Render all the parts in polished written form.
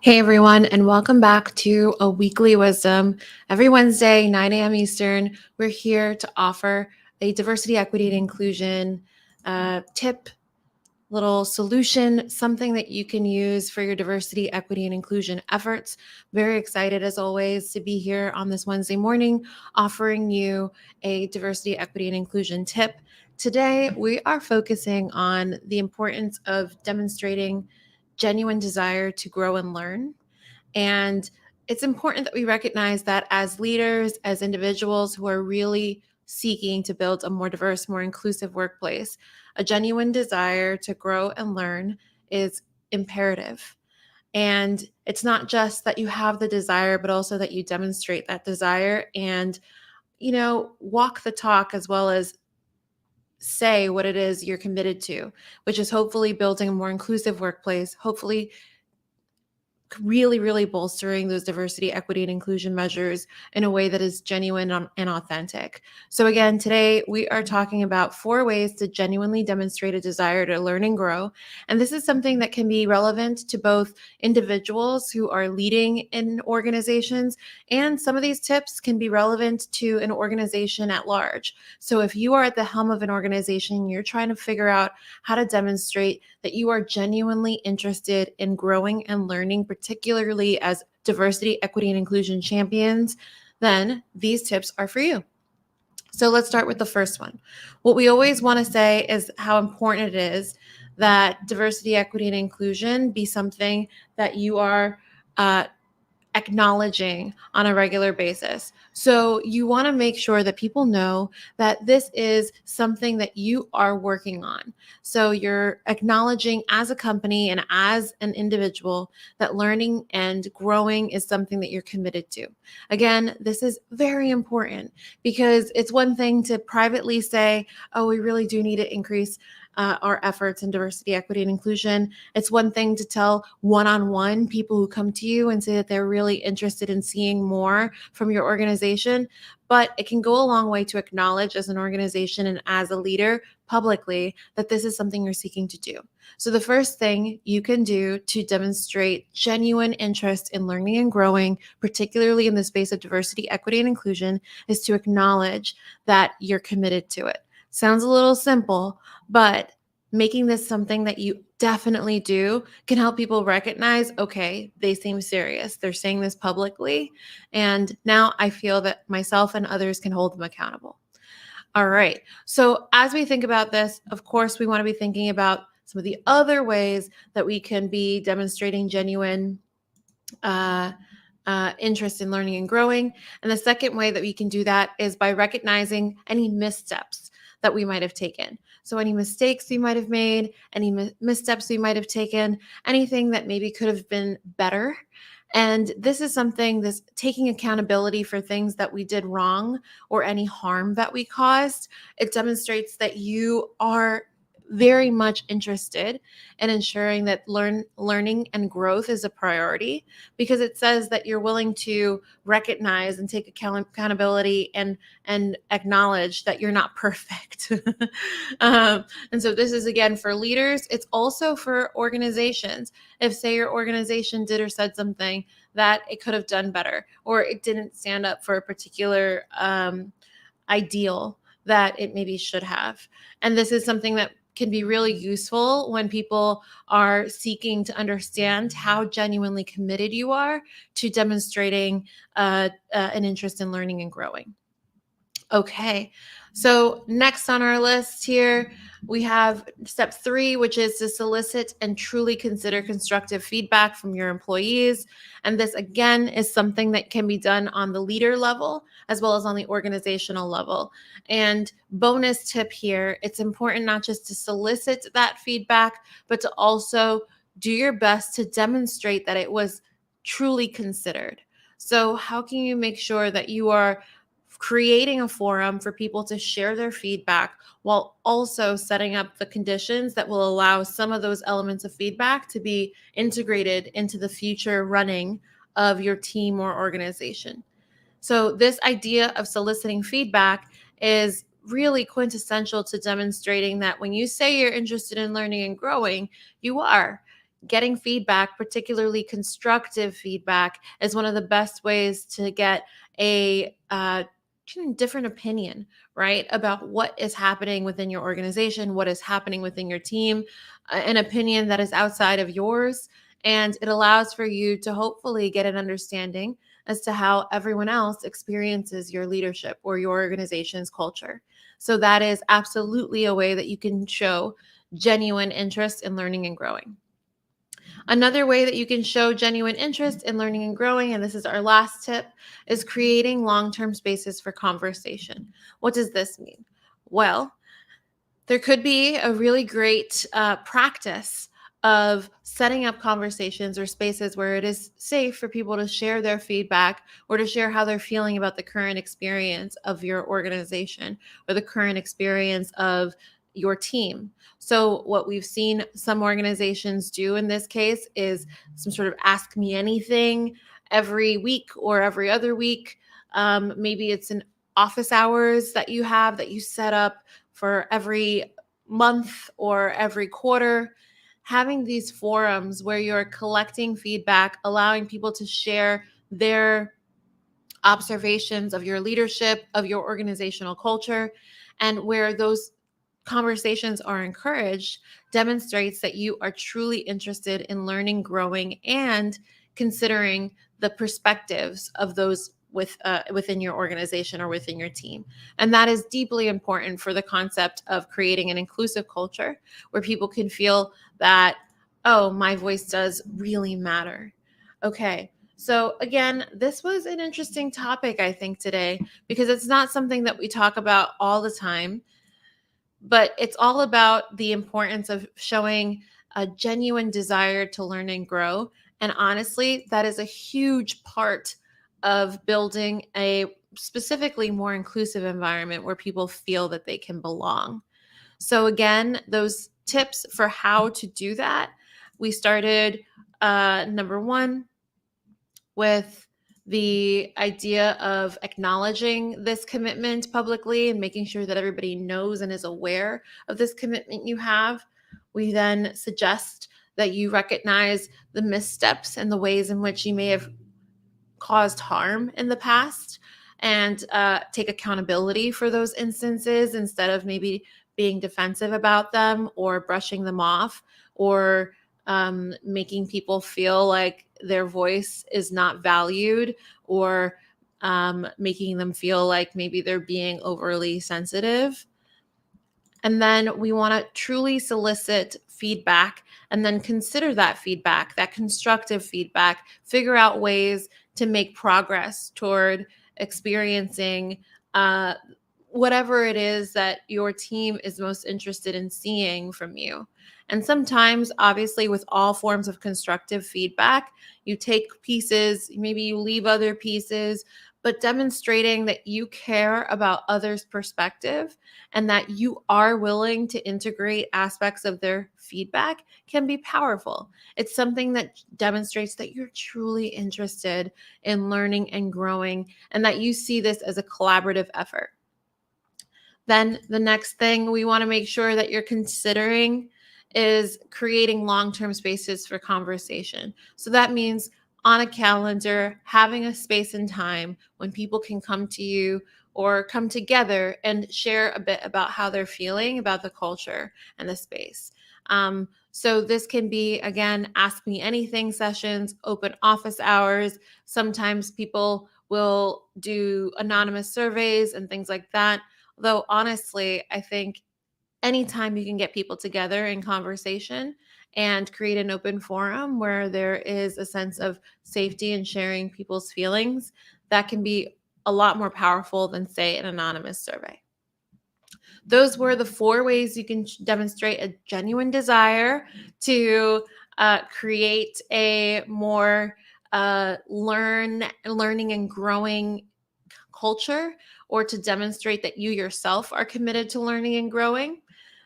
Hey everyone, and welcome back to a weekly wisdom. Every Wednesday, 9 a.m. Eastern, we're here to offer a diversity, equity, and inclusion tip, little solution, something that you can use for your diversity, equity, and inclusion efforts. Very excited, as always, to be here on this Wednesday morning, offering you a diversity, equity, and inclusion tip. Today, we are focusing on the importance of demonstrating genuine desire to grow and learn. And it's important that we recognize that as leaders, as individuals who are really seeking to build a more diverse, more inclusive workplace, a genuine desire to grow and learn is imperative. And it's not just that you have the desire, but also that you demonstrate that desire and, walk the talk as well as say what it is you're committed to, which is hopefully building a more inclusive workplace, hopefully really bolstering those diversity, equity, and inclusion measures in a way that is genuine and authentic. So, again, today we are talking about 4 ways to genuinely demonstrate a desire to learn and grow. And this is something that can be relevant to both individuals who are leading in organizations, and some of these tips can be relevant to an organization at large. So, if you are at the helm of an organization, you're trying to figure out how to demonstrate that you are genuinely interested in growing and learning, particularly as diversity, equity, and inclusion champions, then these tips are for you. So let's start with the first one. What we always want to say is how important it is that diversity, equity, and inclusion be something that you are acknowledging on a regular basis. So you want to make sure that people know that this is something that you are working on. So you're acknowledging as a company and as an individual that learning and growing is something that you're committed to. Again, this is very important because it's one thing to privately say, oh, we really do need to increase our efforts in diversity, equity, and inclusion. It's one thing to tell one-on-one people who come to you and say that they're really interested in seeing more from your organization, but it can go a long way to acknowledge as an organization and as a leader publicly that this is something you're seeking to do. So the first thing you can do to demonstrate genuine interest in learning and growing, particularly in the space of diversity, equity, and inclusion, is to acknowledge that you're committed to it. Sounds a little simple, but making this something that you definitely do can help people recognize, okay, they seem serious. They're saying this publicly. And now I feel that myself and others can hold them accountable. All right. So as we think about this, of course, we want to be thinking about some of the other ways that we can be demonstrating genuine uh, interest in learning and growing. And the second way that we can do that is by recognizing any missteps that we might have taken. So any mistakes we might have made, any missteps we might have taken, anything that maybe could have been better. And this is something, this taking accountability for things that we did wrong or any harm that we caused. It demonstrates that you are very much interested in ensuring that learning and growth is a priority, because it says that you're willing to recognize and take accountability and acknowledge that you're not perfect. And so this is, again, for leaders. It's also for organizations. If, say, your organization did or said something that it could have done better, or it didn't stand up for a particular ideal that it maybe should have. And this is something that can be really useful when people are seeking to understand how genuinely committed you are to demonstrating an interest in learning and growing. Okay, so next on our list here, we have step 3, which is to solicit and truly consider constructive feedback from your employees. And this, again, is something that can be done on the leader level as well as on the organizational level. And bonus tip here, it's important not just to solicit that feedback, but to also do your best to demonstrate that it was truly considered. So how can you make sure that you are creating a forum for people to share their feedback while also setting up the conditions that will allow some of those elements of feedback to be integrated into the future running of your team or organization? So this idea of soliciting feedback is really quintessential to demonstrating that when you say you're interested in learning and growing, you are. getting feedback, particularly constructive feedback, is one of the best ways to get a different opinion, right, about what is happening within your organization, what is happening within your team, an opinion that is outside of yours. And it allows for you to hopefully get an understanding as to how everyone else experiences your leadership or your organization's culture. So that is absolutely a way that you can show genuine interest in learning and growing. Another way that you can show genuine interest in learning and growing, and this is our last tip, is creating long-term spaces for conversation. What does this mean? Well, there could be a really great practice of setting up conversations or spaces where it is safe for people to share their feedback or to share how they're feeling about the current experience of your organization or the current experience of your team. So what we've seen some organizations do in this case is some sort of ask me anything every week or every other week. Maybe it's an office hours that you have that you set up for every month or every quarter. Having these forums where you're collecting feedback, allowing people to share their observations of your leadership, of your organizational culture, and where those conversations are encouraged, demonstrates that you are truly interested in learning, growing, and considering the perspectives of those within your organization or within your team. And that is deeply important for the concept of creating an inclusive culture where people can feel that, oh, my voice does really matter. Okay. So again, this was an interesting topic, I think, today, because it's not something that we talk about all the time, but it's all about the importance of showing a genuine desire to learn and grow. And honestly, that is a huge part of building a specifically more inclusive environment where people feel that they can belong. So again, those tips for how to do that, we started number one with the idea of acknowledging this commitment publicly and making sure that everybody knows and is aware of this commitment you have. We then suggest that you recognize the missteps and the ways in which you may have caused harm in the past and take accountability for those instances instead of maybe being defensive about them or brushing them off or making people feel like their voice is not valued or making them feel like maybe they're being overly sensitive. And then we want to truly solicit feedback and then consider that feedback, that constructive feedback, figure out ways to make progress toward experiencing whatever it is that your team is most interested in seeing from you. And sometimes, obviously, with all forms of constructive feedback, you take pieces, maybe you leave other pieces, but demonstrating that you care about others' perspective and that you are willing to integrate aspects of their feedback can be powerful. It's something that demonstrates that you're truly interested in learning and growing and that you see this as a collaborative effort. Then the next thing we want to make sure that you're considering is creating long-term spaces for conversation. So that means on a calendar, having a space and time when people can come to you or come together and share a bit about how they're feeling about the culture and the space. So this can be, again, ask me anything sessions, open office hours. Sometimes people will do anonymous surveys and things like that. Though honestly, I think anytime you can get people together in conversation and create an open forum where there is a sense of safety and sharing people's feelings, that can be a lot more powerful than, say, an anonymous survey. Those were the 4 ways you can demonstrate a genuine desire to create a more learning and growing culture, or to demonstrate that you yourself are committed to learning and growing.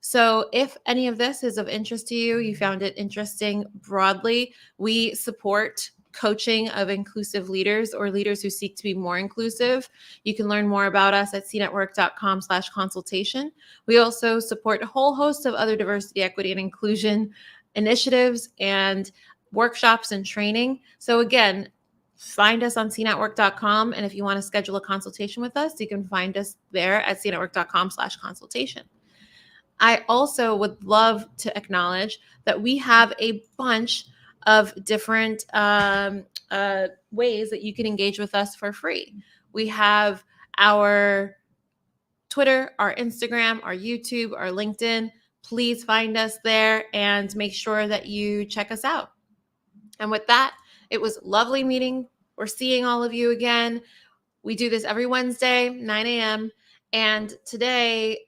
So if any of this is of interest to you, you found it interesting broadly, we support coaching of inclusive leaders or leaders who seek to be more inclusive. You can learn more about us at cnetwork.com/consultation. We also support a whole host of other diversity, equity, and inclusion initiatives and workshops and training. So again, find us on cnetwork.com. And if you want to schedule a consultation with us, you can find us there at cnetwork.com/consultation. I also would love to acknowledge that we have a bunch of different ways that you can engage with us for free. We have our Twitter, our Instagram, our YouTube, our LinkedIn. Please find us there and make sure that you check us out. And with that, it was lovely meeting or seeing all of you again. We do this every Wednesday, 9 a.m. And today,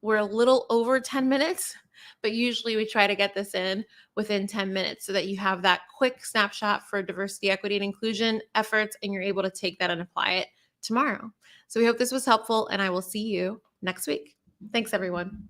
we're a little over 10 minutes, but usually we try to get this in within 10 minutes so that you have that quick snapshot for diversity, equity, and inclusion efforts, and you're able to take that and apply it tomorrow. So we hope this was helpful, and I will see you next week. Thanks, everyone.